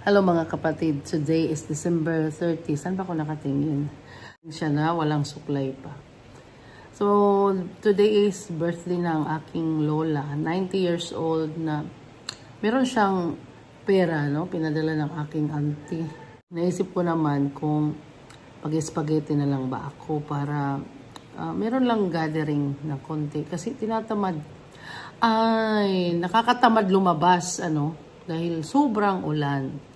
Hello mga kapatid, today is December 30. Saan ba ako nakatingin? Siya na, walang suklay pa. So, today is birthday ng aking lola, 90 years old na meron siyang pera, no? Pinadala ng aking auntie. Naisip ko naman kung pag-spaghetti na lang ba ako para meron lang gathering na konti. Kasi tinatamad. Ay, nakakatamad lumabas, dahil sobrang ulan.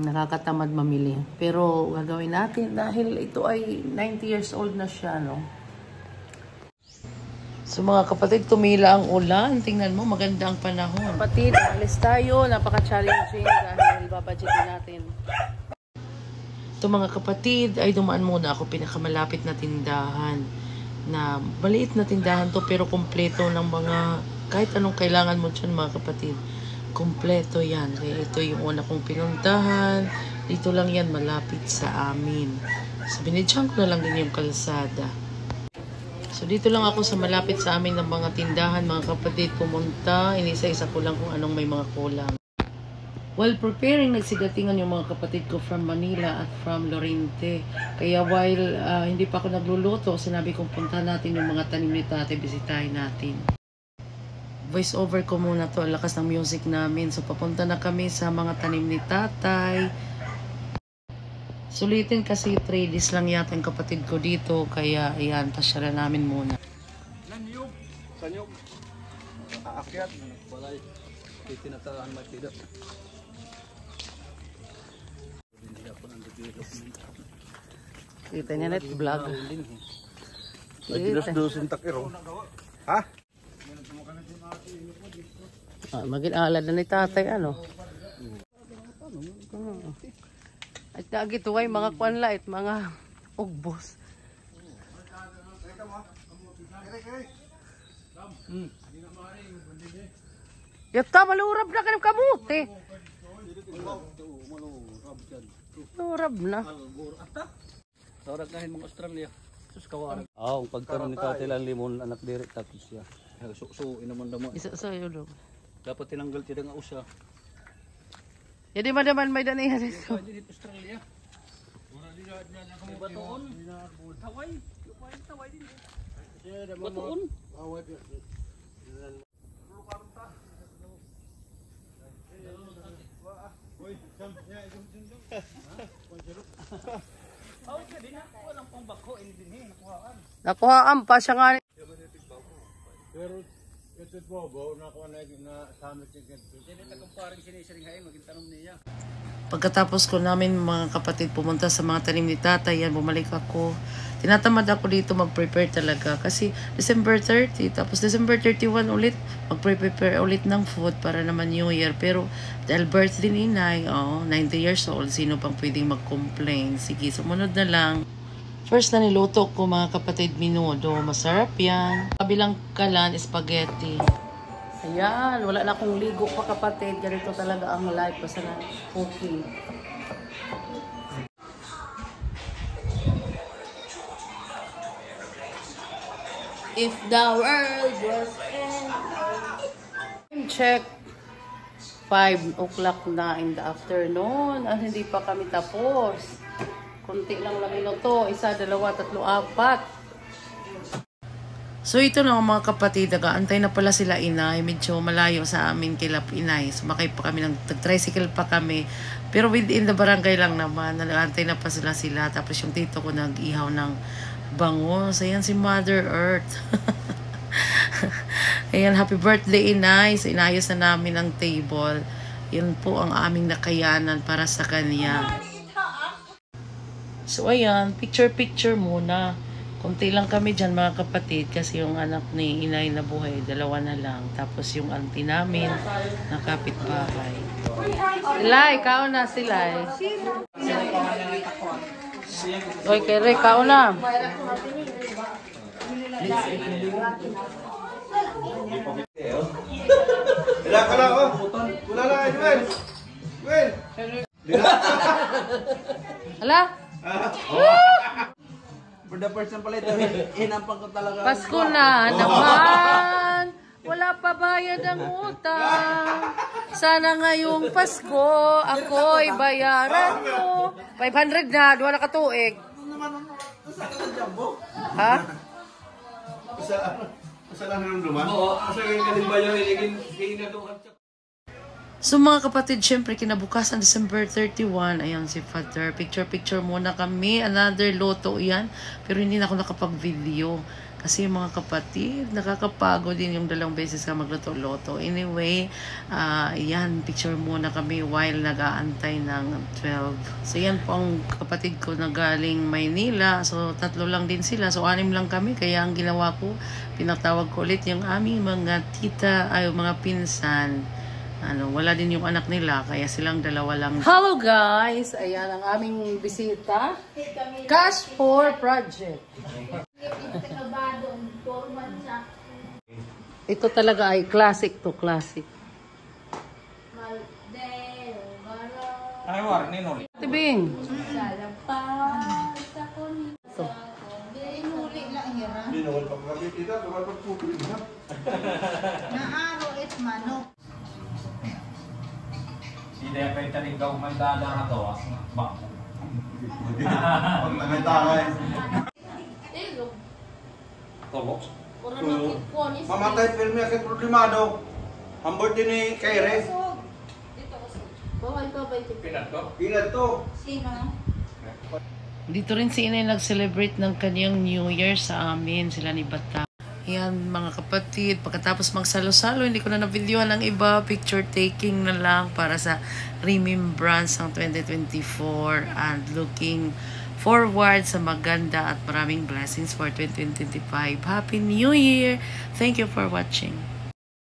Nakakatamad mamili. Pero gagawin natin dahil ito ay 90 years old na siya, no? So mga kapatid, tumila ang ulan. Tingnan mo, maganda ang panahon. Kapatid, alis tayo. Napaka-challenging dahil babadgetin natin. Ito mga kapatid, ay dumaan muna ako pinakamalapit na tindahan. Na maliit na tindahan to pero kompleto ng mga kahit anong kailangan mo dyan mga kapatid. Kompleto yan. Kaya ito yung una kong pinuntahan. Dito lang yan, malapit sa amin. So, binidyan ko na lang din yung kalsada. So, dito lang ako sa malapit sa amin ng mga tindahan, mga kapatid, pumunta. Inisa-isa ko lang kung anong may mga kulang. While preparing, nagsigatingan yung mga kapatid ko from Manila at from Lorente. Kaya while hindi pa ako nagluluto, sinabi kong punta natin yung mga tanim ni Tate, bisitahin natin. Voice over ko muna to, ang lakas ng music namin. So papunta na kami sa mga tanim ni Tatay. Sulitin kasi 3 days lang yata yung kapatid ko dito. Kaya ayan, pasyalan namin muna. Nanyog. Sanyog. Aakyat. Walay. Titinataan matidap. Kita niya net vlog. Nagdilos-dusin takiro. Ha? Maging-alad na ni Tatay, At nagito ay mga kwanlait, mga ugbos. Yata, malurab na kanang kamuti. Malurab na. Tawag kahin mga Australia. Sus kawan. Ang pagkaroon ni Tatay lang limon anak diri tapos siya. So inaman damo. Isa sa iyo. Dapat tinanggal siya nga usa. Jadi madaman may danihan ito. Di Australia. Wala di na kamo batuon. Taway. Taway din. Batuon. Away. Oy, walang pang bako ini Nakuhaan pa siya nga. Pero ito po, nakuha na samit yung hindi tagumparing sinisiring hain, maging tanong niya. Pagkatapos ko namin mga kapatid pumunta sa mga tanim ni Tatay, yan, bumalik ako. Tinatamad ako dito mag-prepare talaga kasi December 30, tapos December 31 ulit, mag-prepare ulit ng food para naman New Year. Pero dahil birthday ni Inay, 90 years old, sino pang pwedeng mag-complain? Sige, sumunod na lang. First na niluto ko mga kapatid, minudo. Masarap yan. Kabilang kalan, spaghetti. Ayan, wala na akong ligo pa kapatid. Ganito talaga ang life. Basta na cooking. If the world was end. Check. 5 o'clock na in the afternoon. At hindi pa kami tapos. Kunti lang minuto. 1, 2, 3, 4. So ito na mga kapatid, nag-aantay na pala sila Inay, medyo malayo sa amin kila Inay. Sumakay pa kami, nag-tricycle pa kami. Pero within the barangay lang naman, nag-aantay na pa sila. Tapos yung tito ko nag-ihaw ng bangus. Ayan si Mother Earth. Ayan, happy birthday Inay. So inayos na namin ang table. Yan po ang aming nakayanan para sa kanya. So ayan, picture muna. Kunti lang kami dyan mga kapatid kasi yung anak ni Inay na buhay, 2 na lang. Tapos yung auntie namin na kapitbahay. Silay, kao na Silay. Oy, kere, kao na. Wala ka lang, wala lang, Edwin. Hala? For the person pala ito, hinampang ko talaga. Pasko na naman. Wala pa bayad ang utang. Sana ngayong Pasko, ako'y bayaran mo. 500 na, duwa na katuig. Ha? Isa lang naman. Oo, asa yung galing ba yung hingin doon? So mga kapatid, syempre kinabukasan December 31, ayan si Father. Picture muna kami. Another loto yan. Pero hindi na ako nakapag-video. Kasi mga kapatid, nakakapagod din yung 2 beses ka magloto-loto. Anyway, yan, picture muna kami while nag-aantay ng 12. So yan po ang kapatid ko na galing Maynila. So 3 lang din sila. So 6 lang kami. Kaya ang ginawa ko, pinatawag ko ulit yung aming mga tita, ay mga pinsan. Wala din yung anak nila, kaya silang 2 lang. Hello guys! Ayan ang aming bisita. Cash for Project. Ito talaga ay classic to classic. Ay, warning ulit. Tibing. Ito. Binawal pa kami. Ito, tumal pa puto. Naaro it manok. Hindi na kayo tanig daw mandala na to. Bak. Pag nagtangay. Tolok. Mamatay film niya kay Problemado. Hambor din ni Kaire. Pinat to. Sino? Dito rin si Inay nag-celebrate ng kanyang New Year sa amin. Sila ni Bata. Yan mga kapatid, pagkatapos magsalo-salo, hindi ko na na-videoan ang iba, picture taking na lang para sa remembrance ng 2024 and looking forward sa maganda at maraming blessings for 2025. Happy New Year! Thank you for watching.